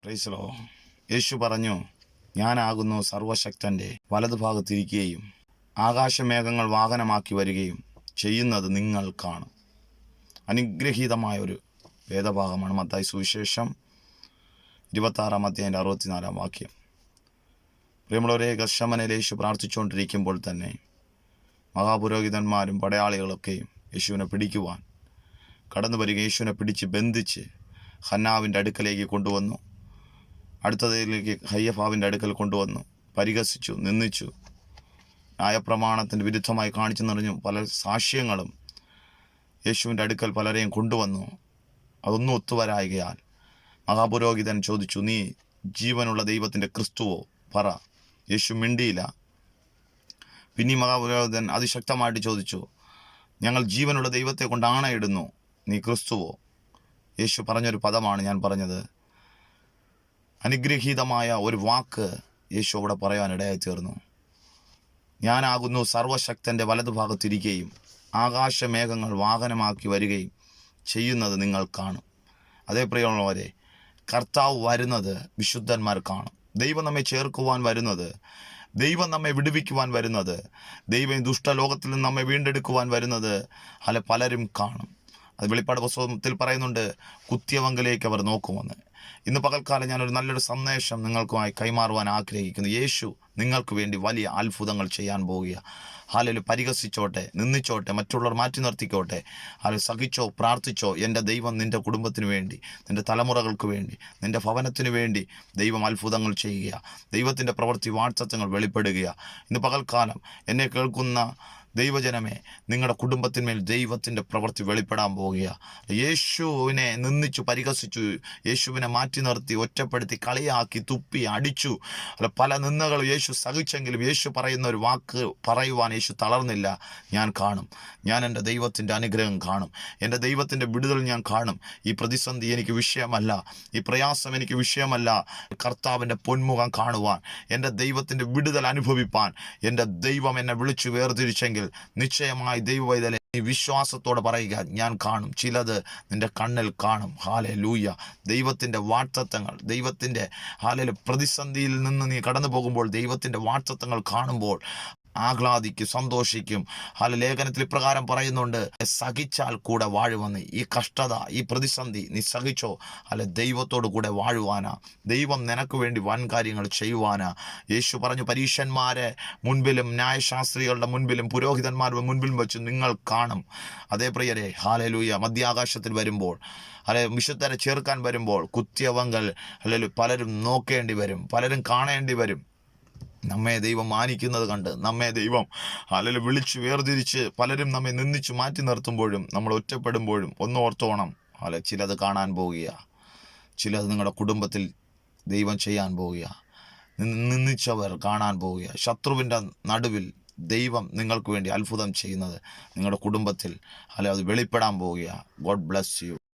Price law. യേശു പറഞ്ഞു, ഞാനാകുന്നു സർവശക്തൻ്റെ വലതുഭാഗത്തിരിക്കുകയും ആകാശമേഘങ്ങൾ വാഹനമാക്കി വരികയും ചെയ്യുന്നത് നിങ്ങൾ കാണും. അനുഗ്രഹീതമായ ഒരു വേദഭാഗമാണ് മത്തായി സുവിശേഷം 26-ാം അധ്യായം 64-ാം വാക്യം. പ്രിയമുള്ളവരെ, ഗത്ശമനയിൽ യേശു പ്രാർത്ഥിച്ചുകൊണ്ടിരിക്കുമ്പോൾ തന്നെ മഹാപുരോഹിതന്മാരും പടയാളികളൊക്കെയും യേശുവിനെ പിടിക്കുവാൻ കടന്നു വരിക, യേശുവിനെ പിടിച്ച് ബന്ധിച്ച് ഹന്നാവിൻ്റെ അടുക്കലേക്ക് കൊണ്ടുവന്നു. അടുത്തതിലേക്ക് കയ്യഫാവിൻ്റെ അടുക്കൽ കൊണ്ടുവന്നു. പരിഹസിച്ചു, നിന്ദിച്ചു, ന്യായപ്രമാണത്തിൻ്റെ വിരുദ്ധമായി കാണിച്ചു നിറഞ്ഞു പല സാക്ഷ്യങ്ങളും യേശുവിൻ്റെ അടുക്കൽ പലരെയും കൊണ്ടുവന്നു. അതൊന്നും ഒത്തുവരായികയാൽ മഹാപുരോഹിതൻ ചോദിച്ചു, നീ ജീവനുള്ള ദൈവത്തിൻ്റെ ക്രിസ്തുവോ? പറ. യേശു മിണ്ടിയില്ല. പിന്നെ മഹാപുരോഹിതൻ അതിശക്തമായിട്ട് ചോദിച്ചു, ഞങ്ങൾ ജീവനുള്ള ദൈവത്തെ കൊണ്ട് ആണയിടുന്നു, നീ ക്രിസ്തുവോ? യേശു പറഞ്ഞൊരു പദമാണ് ഞാൻ പറഞ്ഞത്. അനുഗ്രഹീതമായ ഒരു വാക്ക് യേശു അവിടെ പറയാനിടയായി തീർന്നു. ഞാനാകുന്നു സർവശക്തൻ്റെ വലതുഭാഗത്തിരിക്കുകയും ആകാശമേഘങ്ങൾ വാഹനമാക്കി വരികയും ചെയ്യുന്നത് നിങ്ങൾ കാണും. അതേ പ്രിയമുള്ളവരെ, കർത്താവ് വരുന്നത് വിശുദ്ധന്മാർ കാണും. ദൈവം നമ്മെ ചേർക്കുവാൻ വരുന്നത്, ദൈവം നമ്മെ വിടുവിക്കുവാൻ വരുന്നത്, ദൈവം ദുഷ്ടലോകത്തിൽ നിന്ന് നമ്മെ വീണ്ടെടുക്കുവാൻ വരുന്നത് പലരും കാണും. അത് വെളിപ്പാട് പുസ്തകത്തിൽ പറയുന്നുണ്ട്, കുത്തിയവങ്കിലേക്ക് അവർ നോക്കുമെന്ന്. ഇന്ന് പകൽക്കാലം ഞാനൊരു നല്ലൊരു സന്ദേശം നിങ്ങൾക്കുമായി കൈമാറുവാൻ ആഗ്രഹിക്കുന്നു. യേശു നിങ്ങൾക്ക് വേണ്ടി വലിയ അത്ഭുതങ്ങൾ ചെയ്യാൻ പോവുക. പരിഹസിച്ചോട്ടെ, നിന്ദിച്ചോട്ടെ, മറ്റുള്ളവർ മാറ്റി നിർത്തിക്കോട്ടെ, സഹിച്ചോ, പ്രാർത്ഥിച്ചോ, എൻ്റെ ദൈവം നിൻ്റെ കുടുംബത്തിന് വേണ്ടി, നിൻ്റെ തലമുറകൾക്ക് വേണ്ടി, നിൻ്റെ ഭവനത്തിന് വേണ്ടി ദൈവം അത്ഭുതങ്ങൾ ചെയ്യുക. ദൈവത്തിൻ്റെ പ്രവൃത്തി വാഴ്ത്തത്വങ്ങൾ വെളിപ്പെടുക. ഇന്ന് പകൽക്കാലം എന്നെ കേൾക്കുന്ന ദൈവജനമേ, നിങ്ങളുടെ കുടുംബത്തിന്മേൽ ദൈവത്തിൻ്റെ പ്രവൃത്തി വെളിപ്പെടാൻ പോവുക. യേശുവിനെ നിന്ദിച്ചു, പരിഹസിച്ചു, യേശുവിനെ മാറ്റി നിർത്തി, ഒറ്റപ്പെടുത്തി, കളിയാക്കി, തുപ്പി, അടിച്ചു, പല നിന്ദകളും യേശു സഹിച്ചെങ്കിലും യേശു പറയുന്ന ഒരു വാക്ക് പറയുവാൻ യേശു തളർന്നില്ല. ഞാൻ കാണും, ഞാൻ എൻ്റെ ദൈവത്തിൻ്റെ അനുഗ്രഹം കാണും, എൻ്റെ ദൈവത്തിൻ്റെ വിടുതൽ ഞാൻ കാണും. ഈ പ്രതിസന്ധി എനിക്ക് വിഷയമല്ല, ഈ പ്രയാസം എനിക്ക് വിഷയമല്ല. കർത്താവിൻ്റെ പൊന്മുഖം കാണുവാൻ, എൻ്റെ ദൈവത്തിൻ്റെ വിടുതൽ അനുഭവിപ്പാൻ എൻ്റെ ദൈവം എന്നെ വിളിച്ചു വേർതിരിച്ചെങ്കിൽ നിശ്ചയമായി ദൈവവൈതലെ നീ വിശ്വാസത്തോടെ പറയുക, ഞാൻ കാണും. ചിലത് നിന്റെ കണ്ണിൽ കാണും. ഹല്ലേലൂയ. ദൈവത്തിൻ്റെ വാഴ്ത്തത്വങ്ങൾ, ദൈവത്തിൻ്റെ പ്രതിസന്ധിയിൽ നിന്ന് നീ കടന്നു പോകുമ്പോൾ ദൈവത്തിൻ്റെ വാഴ്ത്തത്വങ്ങൾ കാണുമ്പോൾ ആഹ്ലാദിക്കും, സന്തോഷിക്കും. ലേഖനത്തിൽ ഇപ്രകാരം പറയുന്നുണ്ട്, സഹിച്ചാൽ കൂടെ വാഴുവന്ന്. ഈ കഷ്ടത, ഈ പ്രതിസന്ധി നീ സഹിച്ചോ, ദൈവത്തോട് കൂടെ വാഴുവാനാ. ദൈവം നിനക്ക് വേണ്ടി വൻ കാര്യങ്ങൾ ചെയ്യുവാനാ. യേശു പറഞ്ഞു, പരീശന്മാരെ മുൻപിലും ന്യായശാസ്ത്രികളുടെ മുൻപിലും പുരോഹിതന്മാരുടെ മുൻപിലും വെച്ച് നിങ്ങൾ കാണും. അതേ പ്രിയരെ, ഹല്ലേലൂയ. മധ്യാകാശത്തിൽ വരുമ്പോൾ, വിശുദ്ധരെ ചേർക്കാൻ വരുമ്പോൾ കുത്തിയവങ്കൽ പലരും നോക്കേണ്ടി വരും, പലരും കാണേണ്ടി വരും. നമ്മെ ദൈവം മാനിക്കുന്നത് കണ്ട്, നമ്മെ ദൈവം വിളിച്ചു വേർതിരിച്ച് പലരും നമ്മെ നിന്ദിച്ചു മാറ്റി നിർത്തുമ്പോഴും, നമ്മൾ ഒറ്റപ്പെടുമ്പോഴും ഒന്ന് ഓർത്തോണം, ചിലത് കാണാൻ പോവുക, ചിലത് നിങ്ങളുടെ കുടുംബത്തിൽ ദൈവം ചെയ്യാൻ പോവുക, നിന്ദിച്ചവർ കാണാൻ പോവുക. ശത്രുവിൻ്റെ നടുവിൽ ദൈവം നിങ്ങൾക്ക് വേണ്ടി അത്ഭുതം ചെയ്യുന്നത് നിങ്ങളുടെ കുടുംബത്തിൽ അത് വെളിപ്പെടാൻ പോവുക. God bless you.